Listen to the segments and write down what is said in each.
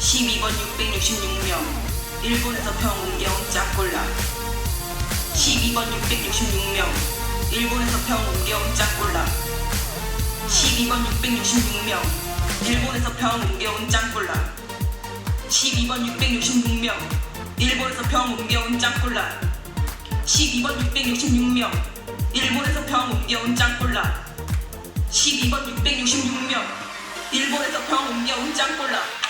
12번 666명 일본에서 병 옮겨온 짝골라 12번 666명 일본에서 병 옮겨온 짝골라 12번 666명 일본에서 병 옮겨온 짝골라 12번 666명 일본에서 병 옮겨온 짝골라 12번 666명 일본에서 병 옮겨온 짝골라 12번 666명 일본에서 병 옮겨온 짝골라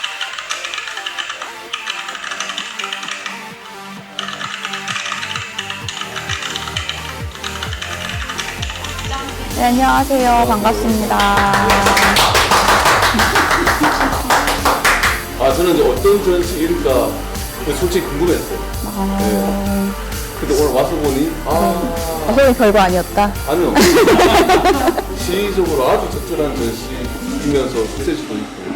네, 안녕하세요. 반갑습니다. 저는 이제 어떤 전시일까 솔직히 궁금했어요. 네. 근데 오늘 와서 보니 선생님 별거 아니었다. 아니요. 시적으로 아주 적절한 전시이면서 메시지도 있고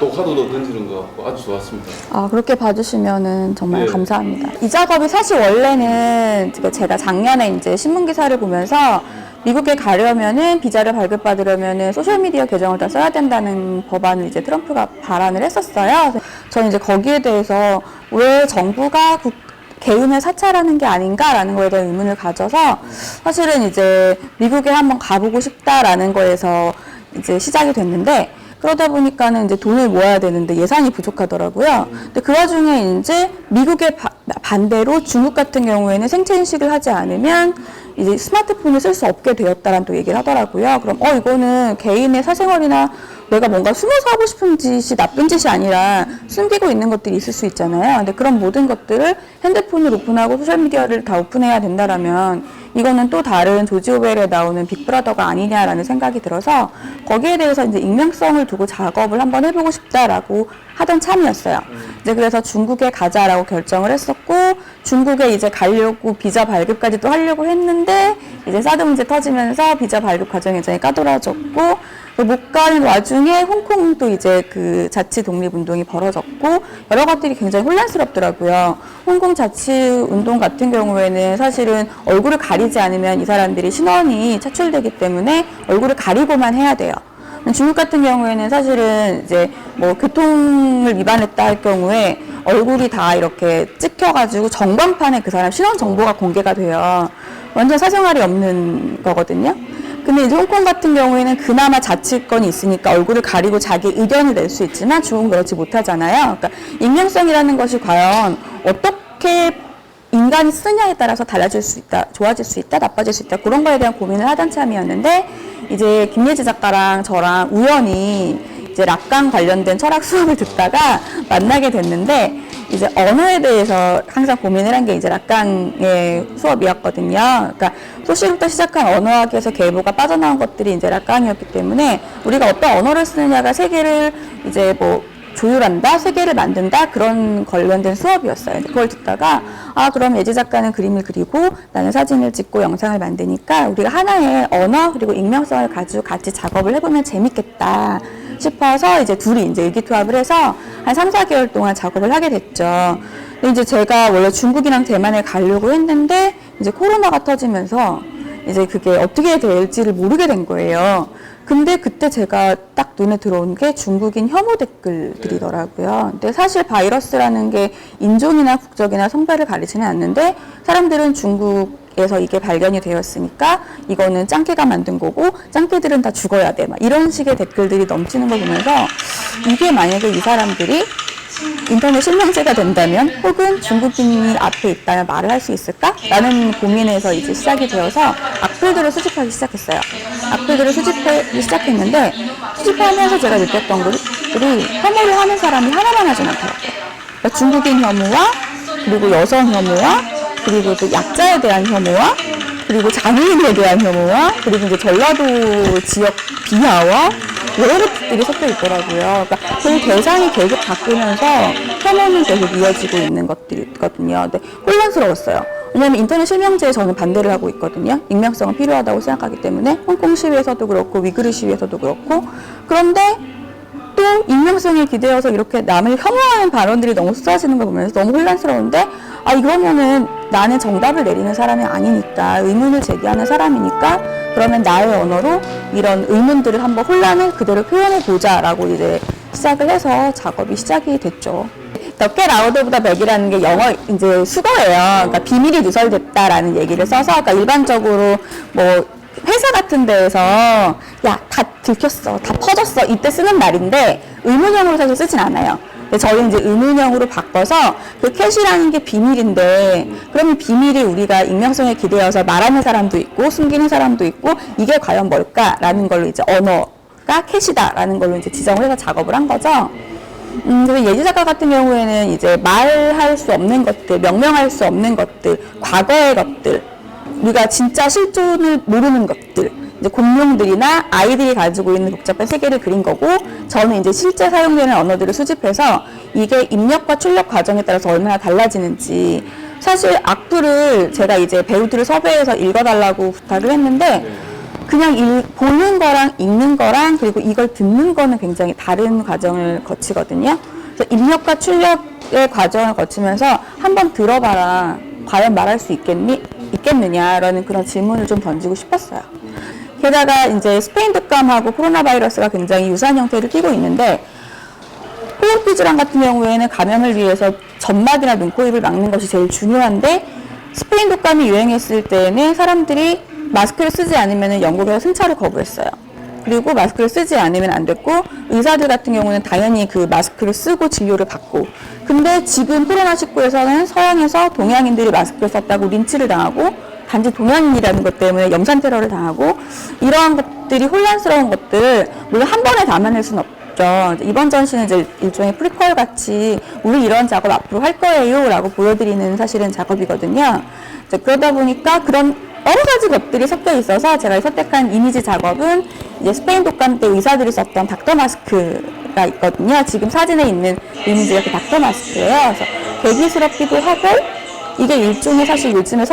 또 카드도 던지는 것 같고 아주 좋았습니다. 그렇게 봐주시면은 정말 예. 감사합니다. 이 작업이 사실 원래는 제가 작년에 이제 신문 기사를 보면서 미국에 가려면은 비자를 발급받으려면은 소셜미디어 계정을 다 써야 된다는 법안을 이제 트럼프가 발안을 했었어요. 저는 이제 거기에 대해서 왜 정부가 개인을 사찰하는 게 아닌가라는 거에 대한 의문을 가져서 사실은 이제 미국에 한번 가보고 싶다라는 거에서 이제 시작이 됐는데 그러다 보니까는 이제 돈을 모아야 되는데 예산이 부족하더라고요. 근데 그 와중에 이제 미국의 반대로 중국 같은 경우에는 생체 인식을 하지 않으면 이제 스마트폰을 쓸 수 없게 되었다라는 또 얘기를 하더라고요. 그럼 이거는 개인의 사생활이나 내가 뭔가 숨어서 하고 싶은 짓이 나쁜 짓이 아니라 숨기고 있는 것들이 있을 수 있잖아요. 근데 그런 모든 것들을 핸드폰을 오픈하고 소셜미디어를 다 오픈해야 된다라면 이거는 또 다른 조지 오웰에 나오는 빅브라더가 아니냐라는 생각이 들어서 거기에 대해서 이제 익명성을 두고 작업을 한번 해보고 싶다라고 하던 참이었어요. 이제 그래서 중국에 가자라고 결정을 했었고 중국에 이제 가려고 비자 발급까지도 하려고 했는데 이제 사드 문제 터지면서 비자 발급 과정이 굉장히 까다로워졌고 못 가는 와중에 홍콩도 이제 그 자치 독립 운동이 벌어졌고 여러 것들이 굉장히 혼란스럽더라고요. 홍콩 자치 운동 같은 경우에는 사실은 얼굴을 가리지 않으면 이 사람들이 신원이 차출되기 때문에 얼굴을 가리고만 해야 돼요. 중국 같은 경우에는 사실은 이제 뭐 교통을 위반했다 할 경우에 얼굴이 다 이렇게 찍혀가지고 전광판에 그 사람 신원 정보가 공개가 돼요. 완전 사생활이 없는 거거든요. 근데 이제 홍콩 같은 경우에는 그나마 자치권이 있으니까 얼굴을 가리고 자기 의견을 낼 수 있지만 중국은 그렇지 못하잖아요. 그러니까 익명성이라는 것이 과연 어떻게 인간이 쓰냐에 따라서 달라질 수 있다, 좋아질 수 있다, 나빠질 수 있다 그런 거에 대한 고민을 하던 참이었는데 이제 김예지 작가랑 저랑 우연히 이제 락강 관련된 철학 수업을 듣다가 만나게 됐는데 이제 언어에 대해서 항상 고민을 한 게 이제 락강의 수업이었거든요. 그러니까 소시부터 시작한 언어학에서 계보가 빠져나온 것들이 이제 락강이었기 때문에 우리가 어떤 언어를 쓰느냐가 세계를 이제 뭐 조율한다, 세계를 만든다 그런 관련된 수업이었어요. 그걸 듣다가 그럼 예지 작가는 그림을 그리고 나는 사진을 찍고 영상을 만드니까 우리가 하나의 언어 그리고 익명성을 가지고 같이 작업을 해보면 재밌겠다 싶어서 이제 둘이 이제 의기투합을 해서 한 3, 4개월 동안 작업을 하게 됐죠. 근데 이제 제가 원래 중국이랑 대만을 가려고 했는데 이제 코로나가 터지면서 이제 그게 어떻게 될지를 모르게 된 거예요. 근데 그때 제가 딱 눈에 들어온 게 중국인 혐오 댓글들이더라고요. 근데 사실 바이러스라는 게 인종이나 국적이나 성별을 가리지는 않는데 사람들은 중국에서 이게 발견이 되었으니까 이거는 짱깨가 만든 거고 짱깨들은 다 죽어야 돼. 막 이런 식의 댓글들이 넘치는 걸 보면서 이게 만약에 이 사람들이 인터넷 실명제가 된다면 혹은 중국인이 앞에 있다면 말을 할 수 있을까? 라는 고민에서 이제 시작이 되어서 악플들을 수집하기 시작했어요. 악플들을 수집하기 시작했는데 수집하면서 제가 느꼈던 것들이 혐오를 하는 사람이 하나만 하진 않더라고요. 그러니까 중국인 혐오와 그리고 여성 혐오와 그리고 또 약자에 대한 혐오와 그리고 장애인에 대한 혐오와 그리고 이제 전라도 지역 비하와 여러 것들이 섞여 있더라고요. 그러니까 그 대상이 계속 바뀌면서 혐오는 계속 이어지고 있는 것들이 있거든요. 근데 혼란스러웠어요. 왜냐하면 인터넷 실명제에 저는 반대를 하고 있거든요. 익명성은 필요하다고 생각하기 때문에 홍콩 시위에서도 그렇고 위그르 시위에서도 그렇고 그런데 또 익명성에 기대어서 이렇게 남을 혐오하는 발언들이 너무 쏟아지는 걸 보면서 너무 혼란스러운데 이러면은 나는 정답을 내리는 사람이 아니니까 의문을 제기하는 사람이니까 그러면 나의 언어로 이런 의문들을 한번 혼란을 그대로 표현해 보자라고 이제 시작을 해서 작업이 시작이 됐죠. The Get Out of the Bag이라는 게 영어 이제 수거예요. 그러니까 비밀이 누설됐다라는 얘기를 써서, 그러니까 일반적으로 뭐 회사 같은 데에서 야, 다 들켰어, 다 퍼졌어 이때 쓰는 말인데 의문형으로 사실 쓰진 않아요. 근데 저희는 이제 의문형으로 바꿔서 그 캐시라는 게 비밀인데, 그러면 비밀이 우리가 익명성에 기대어서 말하는 사람도 있고 숨기는 사람도 있고 이게 과연 뭘까라는 걸로 이제 언어가 캐시다라는 걸로 이제 지정을 해서 작업을 한 거죠. 그래서 예지 작가 같은 경우에는 이제 말할 수 없는 것들, 명명할 수 없는 것들, 과거의 것들, 우리가 진짜 실존을 모르는 것들, 이제 공룡들이나 아이들이 가지고 있는 복잡한 세계를 그린 거고, 저는 이제 실제 사용되는 언어들을 수집해서 이게 입력과 출력 과정에 따라서 얼마나 달라지는지, 사실 악플을 제가 이제 배우들을 섭외해서 읽어달라고 부탁을 했는데, 그냥 보는 거랑 읽는 거랑 그리고 이걸 듣는 거는 굉장히 다른 과정을 거치거든요. 그래서 입력과 출력의 과정을 거치면서 한번 들어봐라. 과연 말할 수 있겠느냐라는 그런 질문을 좀 던지고 싶었어요. 게다가 이제 스페인 독감하고 코로나 바이러스가 굉장히 유사한 형태를 띠고 있는데, 코로피즈랑 같은 경우에는 감염을 위해서 점막이나 눈, 코, 입을 막는 것이 제일 중요한데, 스페인 독감이 유행했을 때는 사람들이 마스크를 쓰지 않으면 영국에서 승차를 거부했어요. 그리고 마스크를 쓰지 않으면 안 됐고, 의사들 같은 경우는 당연히 그 마스크를 쓰고 진료를 받고, 근데 지금 코로나19에서는 서양에서 동양인들이 마스크를 썼다고 린치를 당하고, 단지 동양인이라는 것 때문에 염산 테러를 당하고, 이러한 것들이 혼란스러운 것들, 물론 한 번에 담아낼 수는 없죠. 이번 전시는 이제 일종의 프리퀄 같이 우리 이런 작업 앞으로 할 거예요 라고 보여드리는 사실은 작업이거든요. 그러다 보니까 그런 여러 가지 것들이 섞여 있어서 제가 선택한 이미지 작업은 이제 스페인 독감 때 의사들이 썼던 닥터 마스크가 있거든요. 지금 사진에 있는 이미지가 그 닥터 마스크예요. 그래서 괴기스럽기도 하고, 이게 일종의 사실 요즘에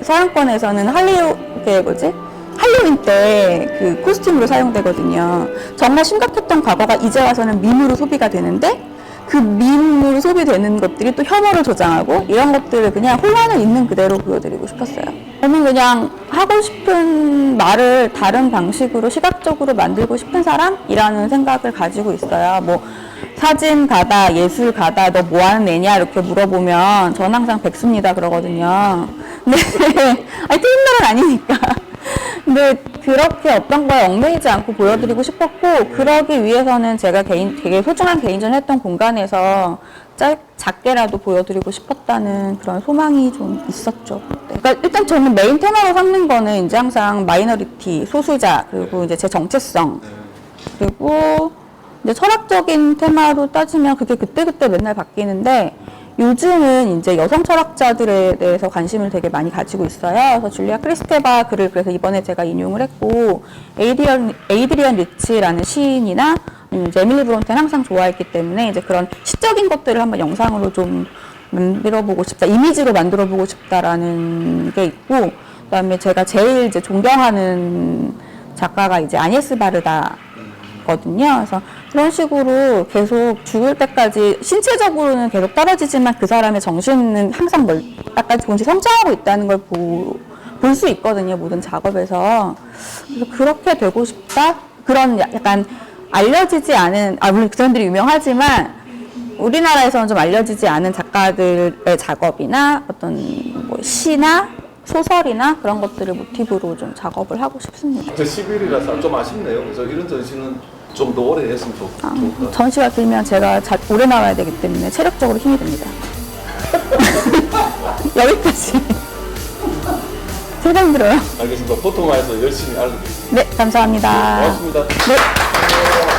서양권에서는 할로윈 때 그 코스튬으로 사용되거든요. 정말 심각했던 과거가 이제 와서는 밈으로 소비가 되는데, 그 밈으로 소비되는 것들이 또 혐오를 조장하고, 이런 것들을 그냥 혼란을 있는 그대로 보여드리고 싶었어요. 저는 그냥 하고 싶은 말을 다른 방식으로 시각적으로 만들고 싶은 사람이라는 생각을 가지고 있어요. 뭐 사진가다, 예술가다, 너 뭐 하는 애냐 이렇게 물어보면 저는 항상 백수입니다 그러거든요. 근데 아니 틀린 말은 아니니까. 근데 그렇게 어떤 거에 얽매이지 않고 보여드리고 싶었고, 그러기 위해서는 제가 되게 소중한 개인전 했던 공간에서 작게라도 보여드리고 싶었다는 그런 소망이 좀 있었죠. 네. 그러니까 일단 저는 메인 테마로 삼는 거는 이제 항상 마이너리티, 소수자, 그리고 이제 제 정체성, 그리고 이제 철학적인 테마로 따지면 그게 그때그때 맨날 바뀌는데, 요즘은 이제 여성 철학자들에 대해서 관심을 되게 많이 가지고 있어요. 그래서 줄리아 크리스테바 글을 그래서 이번에 제가 인용을 했고, 에이드리언 리치라는 시인이나 이제 에밀리 브론테는 항상 좋아했기 때문에 이제 그런 시적인 것들을 한번 영상으로 좀 만들어보고 싶다, 이미지로 만들어보고 싶다라는 게 있고, 그다음에 제가 제일 이제 존경하는 작가가 이제 아니에스 바르다. 거든요. 그래서 그런 식으로 계속 죽을 때까지 신체적으로는 계속 떨어지지만 그 사람의 정신은 항상 약간 조금씩 성장하고 있다는 걸 볼 수 있거든요. 모든 작업에서. 그래서 그렇게 되고 싶다. 그런 약간 알려지지 않은, 물론 그 사람들이 유명하지만 우리나라에서는 좀 알려지지 않은 작가들의 작업이나 어떤 뭐 시나 소설이나 그런 것들을 모티브로 좀 작업을 하고 싶습니다. 10일이라서 좀 아쉽네요. 그래서 이런 전시는 좀 더 오래 했으면 좋을 것 같아요. 전시가 길면 제가 오래 나와야 되기 때문에 체력적으로 힘이 듭니다. 여기까지. 제가 힘들어요. 알겠습니다. 포토마에서 열심히 알려드리겠습니다. 네, 감사합니다. 고맙습니다. 네.